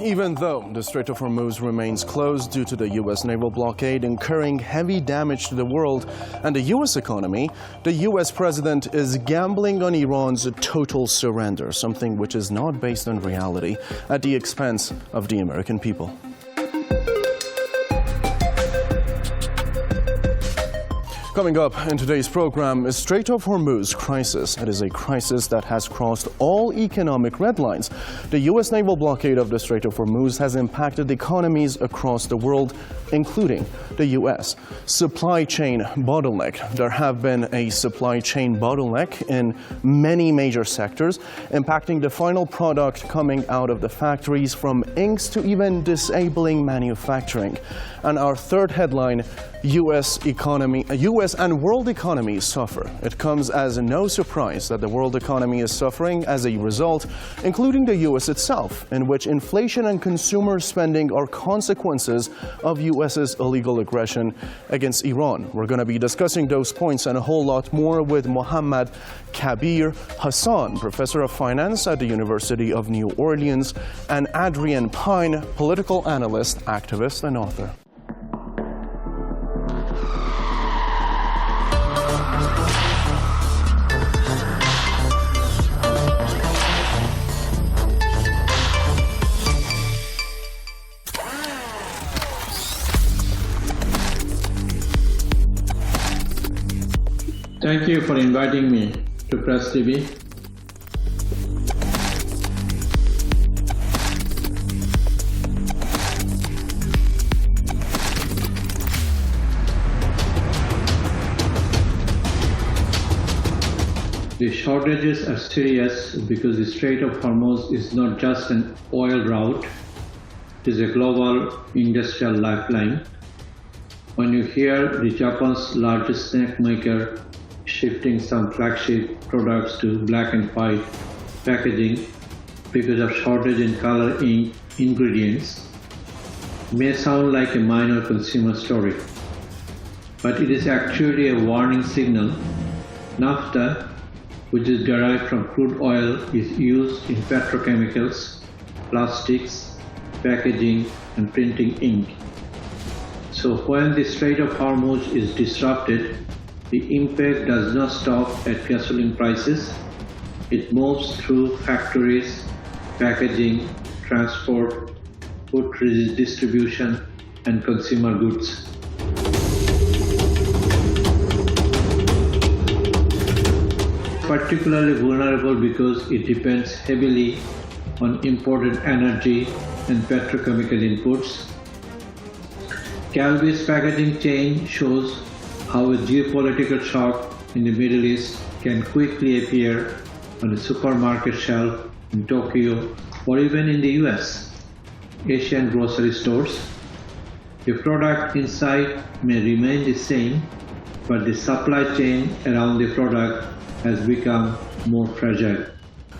Even though the Strait of Hormuz remains closed due to the U.S. naval blockade, incurring heavy damage to the world and the U.S. economy, the U.S. president is gambling on Iran's total surrender, something which is not based on reality, at the expense of the American people. Coming up in today's program, is Strait of Hormuz crisis. It is a crisis that has crossed all economic red lines. The U.S. naval blockade of the Strait of Hormuz has impacted economies across the world, including the U.S. Supply chain bottleneck. There have been a supply chain bottleneck in many major sectors, impacting the final product coming out of the factories, from inks to even disabling manufacturing. And our third headline, U.S. and world economies suffer. It comes as no surprise that the world economy is suffering as a result, including the U.S. itself, in which inflation and consumer spending are consequences of U.S.'s illegal aggression against Iran. We're going to be discussing those points and a whole lot more with Mohammad Kabir Hassan, professor of finance at the University of New Orleans, and Adrian Pine, political analyst, activist, and author. Thank you for inviting me to Press TV. The shortages are serious because the Strait of Hormuz is not just an oil route, it is a global industrial lifeline. When you hear the Japan's largest snack maker shifting some flagship products to black and white packaging because of shortage in color ink ingredients, may sound like a minor consumer story, but it is actually a warning signal. Naphtha, which is derived from crude oil, is used in petrochemicals, plastics, packaging, and printing ink. So when the Strait of Hormuz is disrupted, the impact does not stop at gasoline prices. It moves through factories, packaging, transport, food distribution, and consumer goods. Particularly vulnerable because it depends heavily on imported energy and petrochemical inputs. Calvi's packaging chain shows how a geopolitical shock in the Middle East can quickly appear on a supermarket shelf in Tokyo or even in the US, Asian grocery stores. The product inside may remain the same, but the supply chain around the product has become more fragile.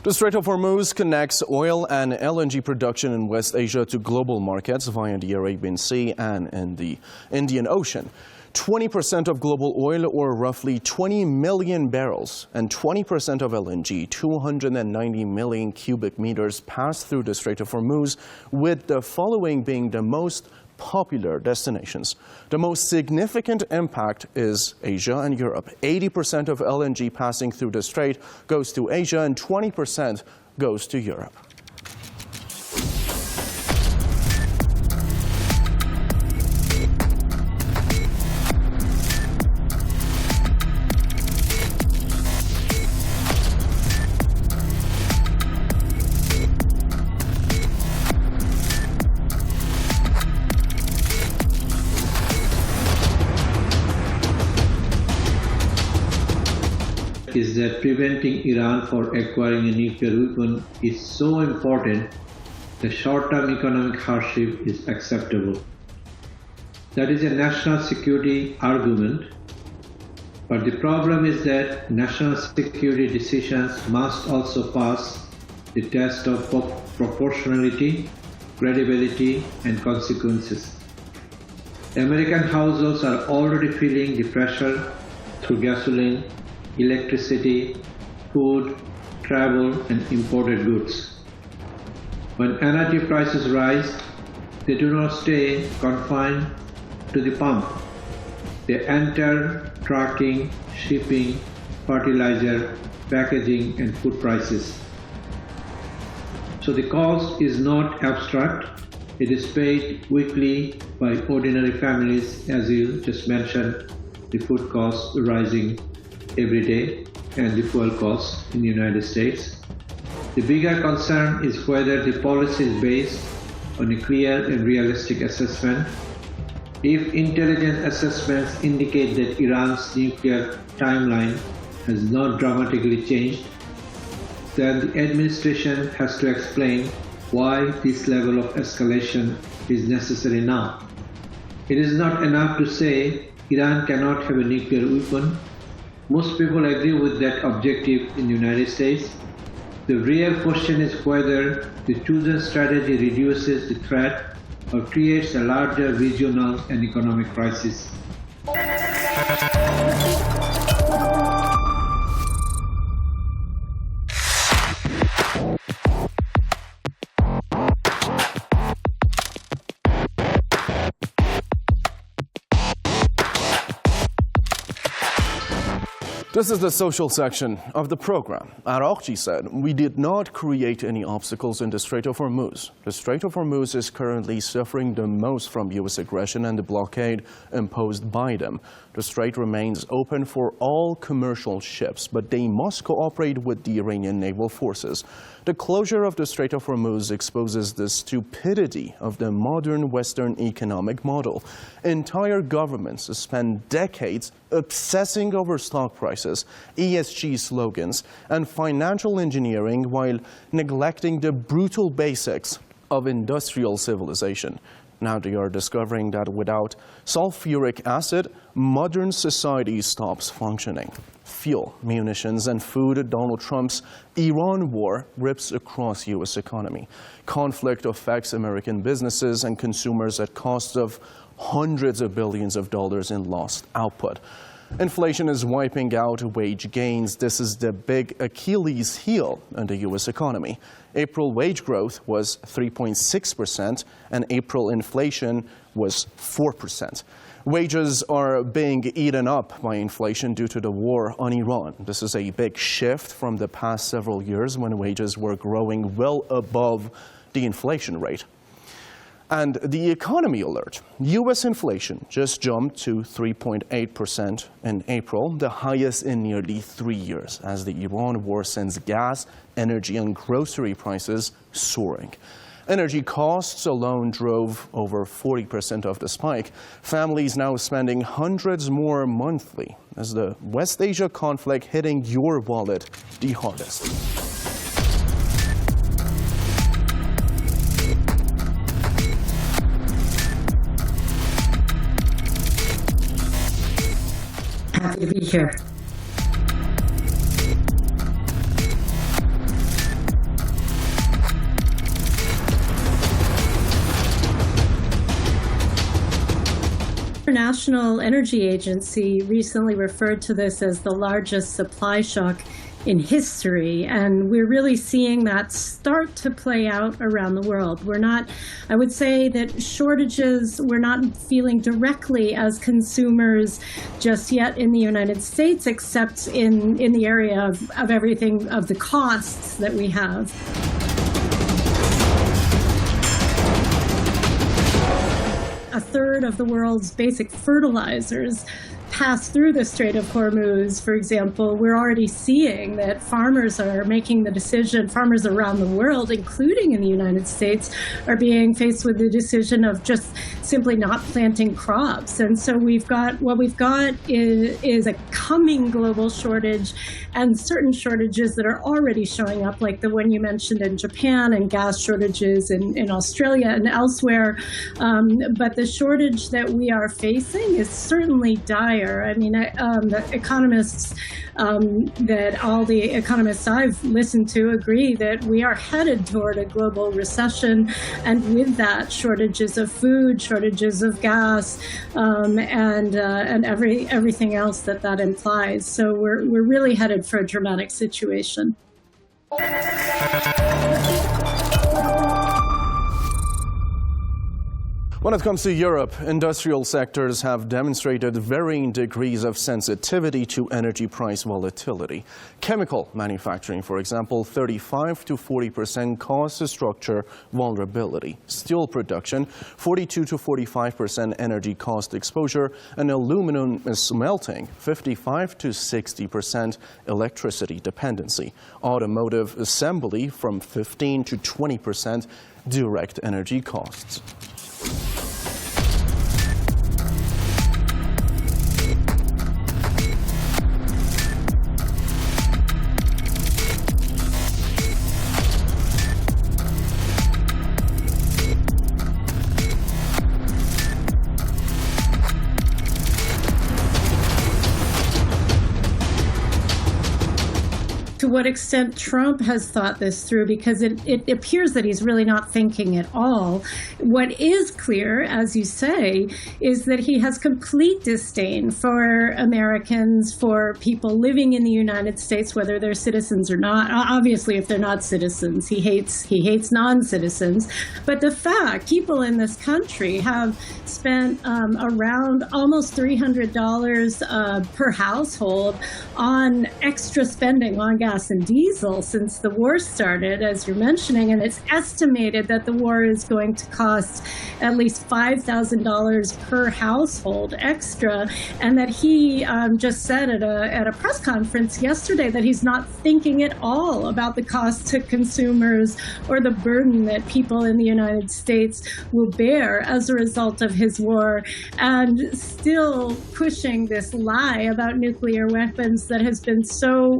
The Strait of Hormuz connects oil and LNG production in West Asia to global markets via the Arabian Sea and in the Indian Ocean. 20% of global oil, or roughly 20 million barrels, and 20% of LNG, 290 million cubic meters, pass through the Strait of Hormuz, with the following being the most popular destinations. The most significant impact is Asia and Europe. 80% of LNG passing through the strait goes to Asia and 20% goes to Europe. Is that preventing Iran from acquiring a nuclear weapon is so important, the short-term economic hardship is acceptable. That is a national security argument, but the problem is that national security decisions must also pass the test of proportionality, credibility, and consequences. American households are already feeling the pressure through gasoline, electricity, food, travel, and imported goods. When energy prices rise, they do not stay confined to the pump. They enter trucking, shipping, fertilizer, packaging, and food prices. So the cost is not abstract. It is paid weekly by ordinary families, as you just mentioned, the food costs rising every day and the fuel costs in the United States. The bigger concern is whether the policy is based on a clear and realistic assessment. If intelligence assessments indicate that Iran's nuclear timeline has not dramatically changed, then the administration has to explain why this level of escalation is necessary now. It is not enough to say Iran cannot have a nuclear weapon. Most people agree with that objective in the United States. The real question is whether the chosen strategy reduces the threat or creates a larger regional and economic crisis. This is the social section of the program. Araghchi said, "We did not create any obstacles in the Strait of Hormuz. The Strait of Hormuz is currently suffering the most from U.S. aggression and the blockade imposed by them. The strait remains open for all commercial ships, but they must cooperate with the Iranian naval forces. The closure of the Strait of Hormuz exposes the stupidity of the modern Western economic model. Entire governments spend decades obsessing over stock prices, ESG slogans, and financial engineering while neglecting the brutal basics of industrial civilization. Now they are discovering that without sulfuric acid, modern society stops functioning. Fuel, munitions, and food, Donald Trump's Iran war rips across U.S. economy. Conflict affects American businesses and consumers at cost of hundreds of billions of dollars in lost output. Inflation is wiping out wage gains. This is the big Achilles heel in the U.S. economy. April wage growth was 3.6%, and April inflation was 4%. Wages are being eaten up by inflation due to the war on Iran. This is a big shift from the past several years when wages were growing well above the inflation rate. And the economy alert. U.S. inflation just jumped to 3.8% in April, the highest in nearly 3 years, as the Iran war sends gas, energy, and grocery prices soaring. Energy costs alone drove over 40% of the spike. Families now spending hundreds more monthly. Is the West Asia conflict hitting your wallet the hardest? Happy to be here. International Energy Agency recently referred to this as the largest supply shock in history, and we're really seeing that start to play out around the world. I would say that shortages, we're not feeling directly as consumers just yet in the United States, except in the area of everything, of the costs that we have. A third of the world's basic fertilizers pass through the Strait of Hormuz. For example, we're already seeing that farmers are making the decision, farmers around the world, including in the United States, are being faced with the decision of just simply not planting crops. And so what we've got is a coming global shortage, and certain shortages that are already showing up, like the one you mentioned in Japan, and gas shortages in Australia and elsewhere. But the shortage that we are facing is certainly dire. I mean, the economists, all the economists I've listened to agree that we are headed toward a global recession, and with that, shortages of food, shortages of gas, and everything else that implies. So we're really headed for a dramatic situation. When it comes to Europe, industrial sectors have demonstrated varying degrees of sensitivity to energy price volatility. Chemical manufacturing, for example, 35 to 40% cost structure vulnerability. Steel production, 42 to 45% energy cost exposure. And aluminum smelting, 55 to 60% electricity dependency. Automotive assembly, from 15 to 20% direct energy costs. To what extent Trump has thought this through, because it appears that he's really not thinking at all. What is clear, as you say, is that he has complete disdain for Americans, for people living in the United States, whether they're citizens or not. Obviously, if they're not citizens, he hates non-citizens. But the fact people in this country have spent around almost $300 per household on extra spending on gas and diesel since the war started, as you're mentioning, and it's estimated that the war is going to cost at least $5,000 per household extra, and that he just said at a press conference yesterday that he's not thinking at all about the cost to consumers or the burden that people in the United States will bear as a result of his war, and still pushing this lie about nuclear weapons that has been so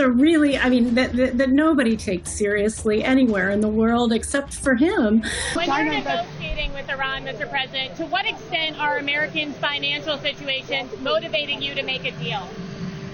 really, I mean, that nobody takes seriously anywhere in the world except for him. When you're negotiating with Iran, Mr. President, to what extent are Americans' financial situations motivating you to make a deal?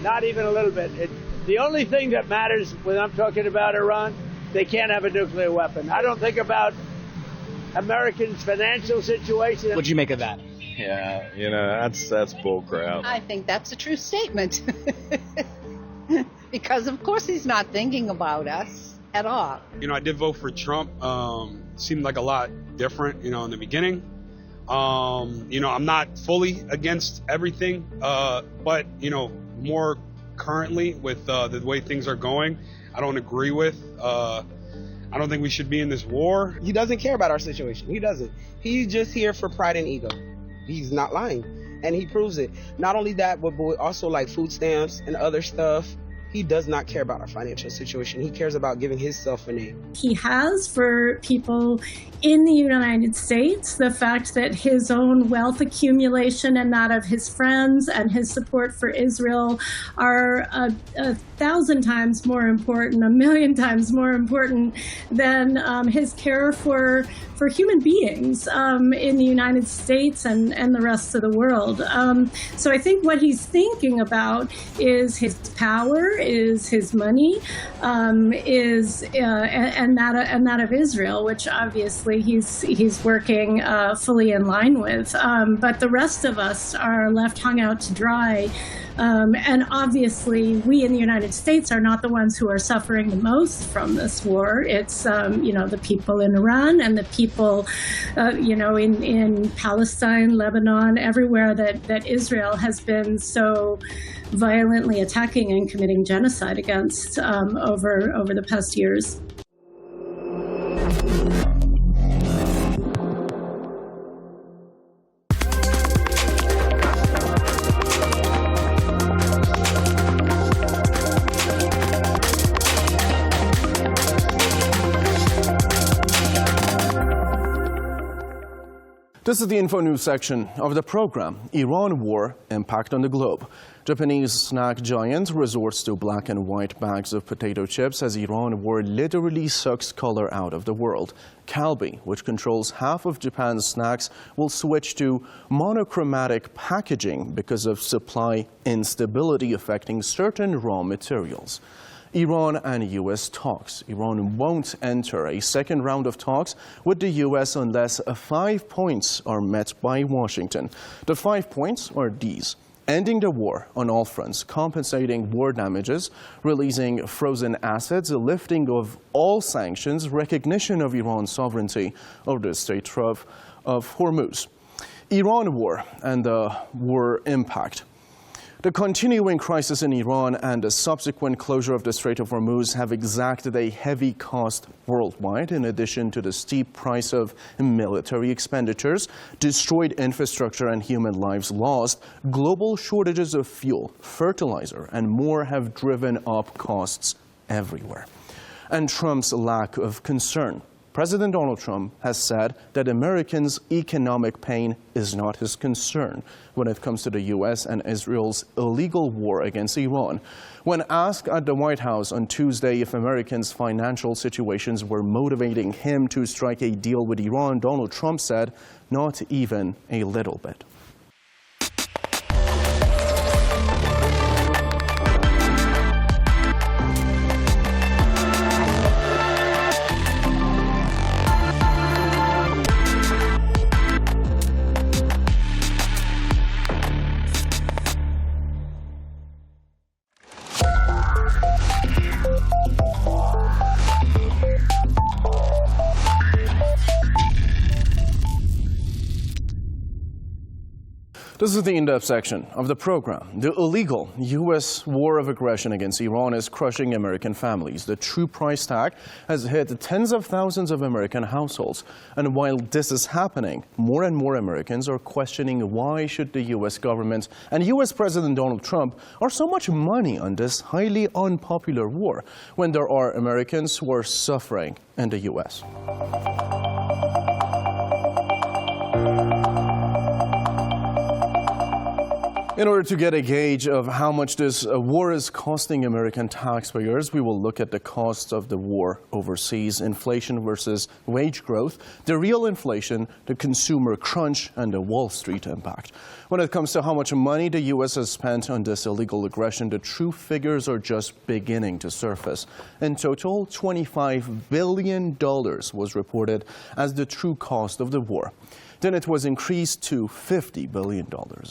Not even a little bit. The only thing that matters when I'm talking about Iran, they can't have a nuclear weapon. I don't think about Americans' financial situation. What'd you make of that? Yeah, you know, that's bull crap. I think that's a true statement. Because, of course, he's not thinking about us at all. You know, I did vote for Trump. Seemed like a lot different, you know, in the beginning. You know, I'm not fully against everything, but, you know, more currently with the way things are going, I don't agree with. I don't think we should be in this war. He doesn't care about our situation. He doesn't. He's just here for pride and ego. He's not lying. And he proves it. Not only that, but also like food stamps and other stuff. He does not care about our financial situation. He cares about giving himself a name. He has, for people in the United States, the fact that his own wealth accumulation and that of his friends and his support for Israel are 1,000 times more important, 1,000,000 times more important than his care for human beings in the United States and the rest of the world. So I think what he's thinking about is his power, is his money, and that of Israel, which obviously he's working fully in line with. But the rest of us are left hung out to dry. And obviously, we in the United States are not the ones who are suffering the most from this war. It's, you know, the people in Iran and the people, you know, in Palestine, Lebanon, everywhere that Israel has been so violently attacking and committing genocide against over the past years. This is the Info News section of the program. Iran war, impact on the globe. Japanese snack giant resorts to black and white bags of potato chips as Iran war literally sucks color out of the world. Calbee, which controls half of Japan's snacks, will switch to monochromatic packaging because of supply instability affecting certain raw materials. Iran and U.S. talks. Iran won't enter a second round of talks with the U.S. unless 5 points are met by Washington. The 5 points are these: ending the war on all fronts, compensating war damages, releasing frozen assets, a lifting of all sanctions, recognition of Iran's sovereignty over the state of of Hormuz, Iran war and the war impact. The continuing crisis in Iran and the subsequent closure of the Strait of Hormuz have exacted a heavy cost worldwide, in addition to the steep price of military expenditures, destroyed infrastructure and human lives lost. Global shortages of fuel, fertilizer, and more have driven up costs everywhere. And Trump's lack of concern. President Donald Trump has said that Americans' economic pain is not his concern when it comes to the U.S. and Israel's illegal war against Iran. When asked at the White House on Tuesday if Americans' financial situations were motivating him to strike a deal with Iran, Donald Trump said, "Not even a little bit." This is the in-depth section of the program. The illegal U.S. war of aggression against Iran is crushing American families. The true price tag has hit tens of thousands of American households. And while this is happening, more and more Americans are questioning why should the U.S. government and U.S. President Donald Trump are so much money on this highly unpopular war when there are Americans who are suffering in the U.S. In order to get a gauge of how much this war is costing American taxpayers, we will look at the costs of the war overseas, inflation versus wage growth, the real inflation, the consumer crunch, and the Wall Street impact. When it comes to how much money the U.S. has spent on this illegal aggression, the true figures are just beginning to surface. In total, $25 billion was reported as the true cost of the war. Then it was increased to $50 billion.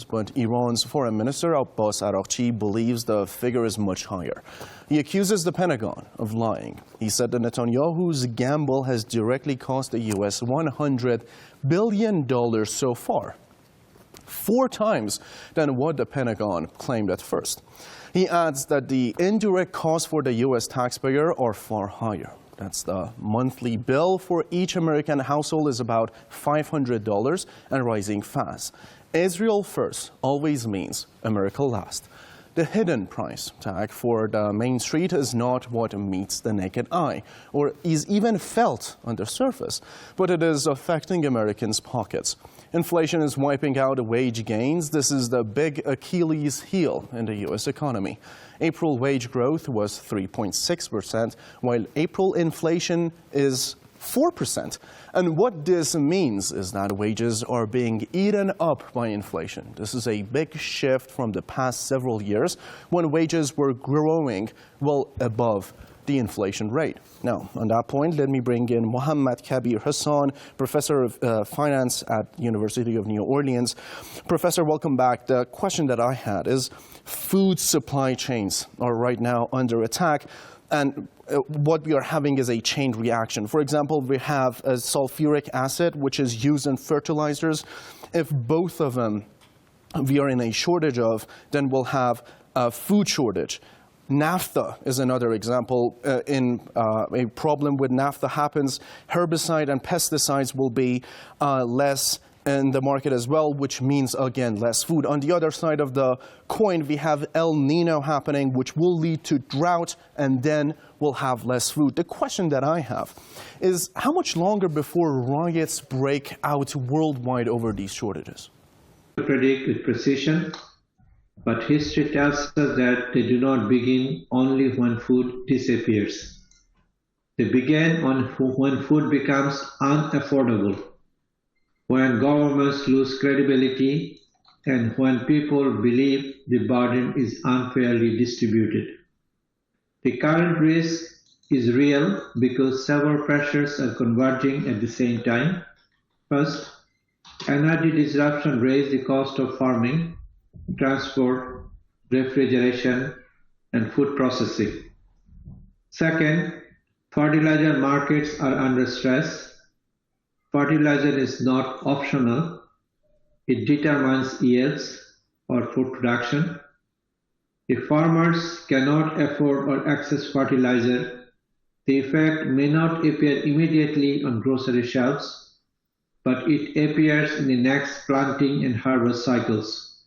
But Iran's Foreign Minister Abbas Araghchi believes the figure is much higher. He accuses the Pentagon of lying. He said that Netanyahu's gamble has directly cost the U.S. $100 billion so far, 4 times than what the Pentagon claimed at first. He adds that the indirect costs for the U.S. taxpayer are far higher. That's the monthly bill for each American household is about $500 and rising fast. Israel first always means America last. The hidden price tag for the main street is not what meets the naked eye or is even felt on the surface, but it is affecting Americans' pockets. Inflation is wiping out wage gains. This is the big Achilles heel in the U.S. economy. April wage growth was 3.6%, while April inflation is 4%. And what this means is that wages are being eaten up by inflation. This is a big shift from the past several years when wages were growing well above the inflation rate. Now, on that point, let me bring in Mohammad Kabir Hassan, professor of finance at University of New Orleans. Professor, welcome back. The question that I had is, food supply chains are right now under attack, and what we are having is a chain reaction. For example, we have a sulfuric acid, which is used in fertilizers. If both of them we are in a shortage of, then we'll have a food shortage. Naphtha is another example. A problem with naphtha happens, herbicide and pesticides will be less in the market as well, which means, again, less food. On the other side of the coin, we have El Nino happening, which will lead to drought, and then we'll have less food. The question that I have is, how much longer before riots break out worldwide over these shortages? To predict with precision, but history tells us that they do not begin only when food disappears. They begin when food becomes unaffordable, when governments lose credibility, and when people believe the burden is unfairly distributed. The current risk is real because several pressures are converging at the same time. First, energy disruption raised the cost of farming, transport, refrigeration, and food processing. Second, fertilizer markets are under stress. Fertilizer is not optional. It determines yields or food production. If farmers cannot afford or access fertilizer, the effect may not appear immediately on grocery shelves, but it appears in the next planting and harvest cycles.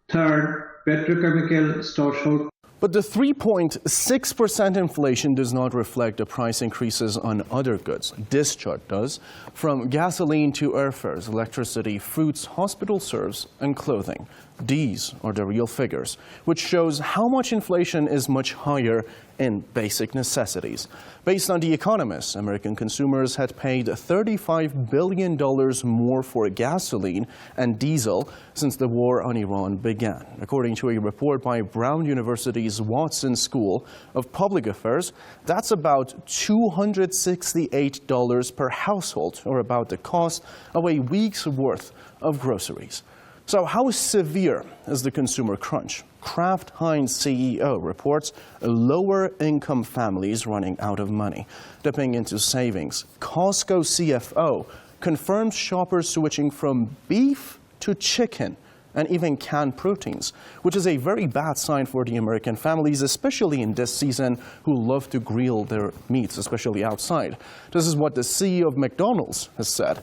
Third, petrochemical storage. But the 3.6% inflation does not reflect the price increases on other goods. This chart does, from gasoline to airfares, electricity, fruits, hospital serves, and clothing. These are the real figures, which shows how much inflation is much higher in basic necessities. Based on The Economist, American consumers had paid $35 billion more for gasoline and diesel since the war on Iran began. According to a report by Brown University's Watson School of Public Affairs, that's about $268 per household, or about the cost of a week's worth of groceries. So how severe is the consumer crunch? Kraft Heinz CEO reports lower-income families running out of money, dipping into savings. Costco CFO confirms shoppers switching from beef to chicken and even canned proteins, which is a very bad sign for the American families, especially in this season, who love to grill their meats, especially outside. This is what the CEO of McDonald's has said.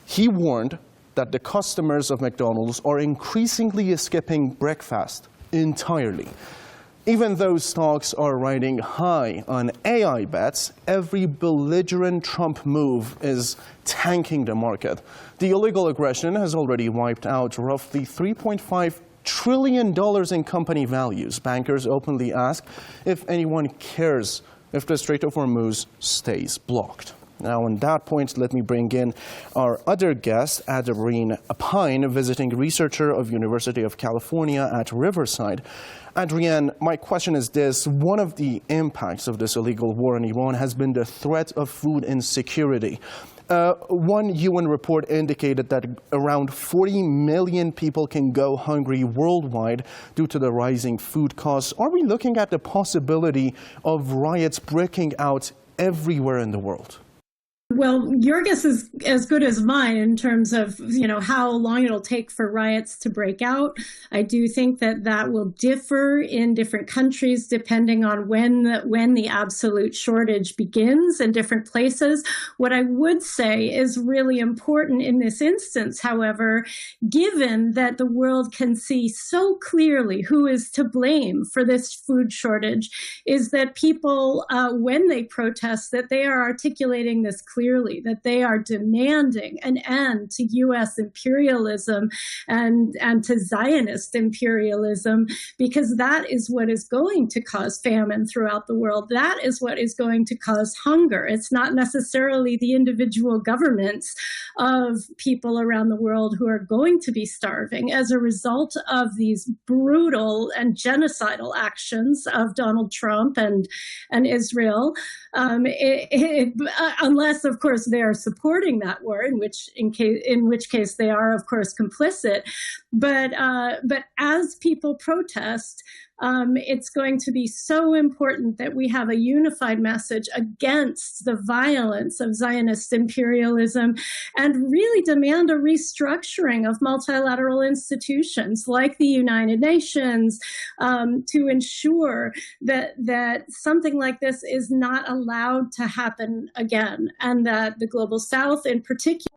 He warned that the customers of McDonald's are increasingly skipping breakfast entirely. Even though stocks are riding high on AI bets, every belligerent Trump move is tanking the market. The illegal aggression has already wiped out roughly $3.5 trillion in company values. Bankers openly ask if anyone cares if the Strait of Hormuz stays blocked. Now, on that point, let me bring in our other guest, Adrienne Pine, visiting researcher of University of California at Riverside. Adrienne, my question is this. One of the impacts of this illegal war in Iran has been the threat of food insecurity. One UN report indicated that around 40 million people can go hungry worldwide due to the rising food costs. Are we looking at the possibility of riots breaking out everywhere in the world? Well, your guess is as good as mine in terms of, how long it'll take for riots to break out. I do think that will differ in different countries depending on when the absolute shortage begins in different places. What I would say is really important in this instance, however, given that the world can see so clearly who is to blame for this food shortage, is that people, when they protest, that they are articulating this clearly, that they are demanding an end to U.S. imperialism and to Zionist imperialism, because that is what is going to cause famine throughout the world. That is what is going to cause hunger. It's not necessarily the individual governments of people around the world who are going to be starving as a result of these brutal and genocidal actions of Donald Trump and Israel, unless, of course, they are supporting that war, in which case they are, of course, complicit. But as people protest, it's going to be so important that we have a unified message against the violence of Zionist imperialism and really demand a restructuring of multilateral institutions like the United Nations to ensure that something like this is not allowed to happen again, and that the Global South in particular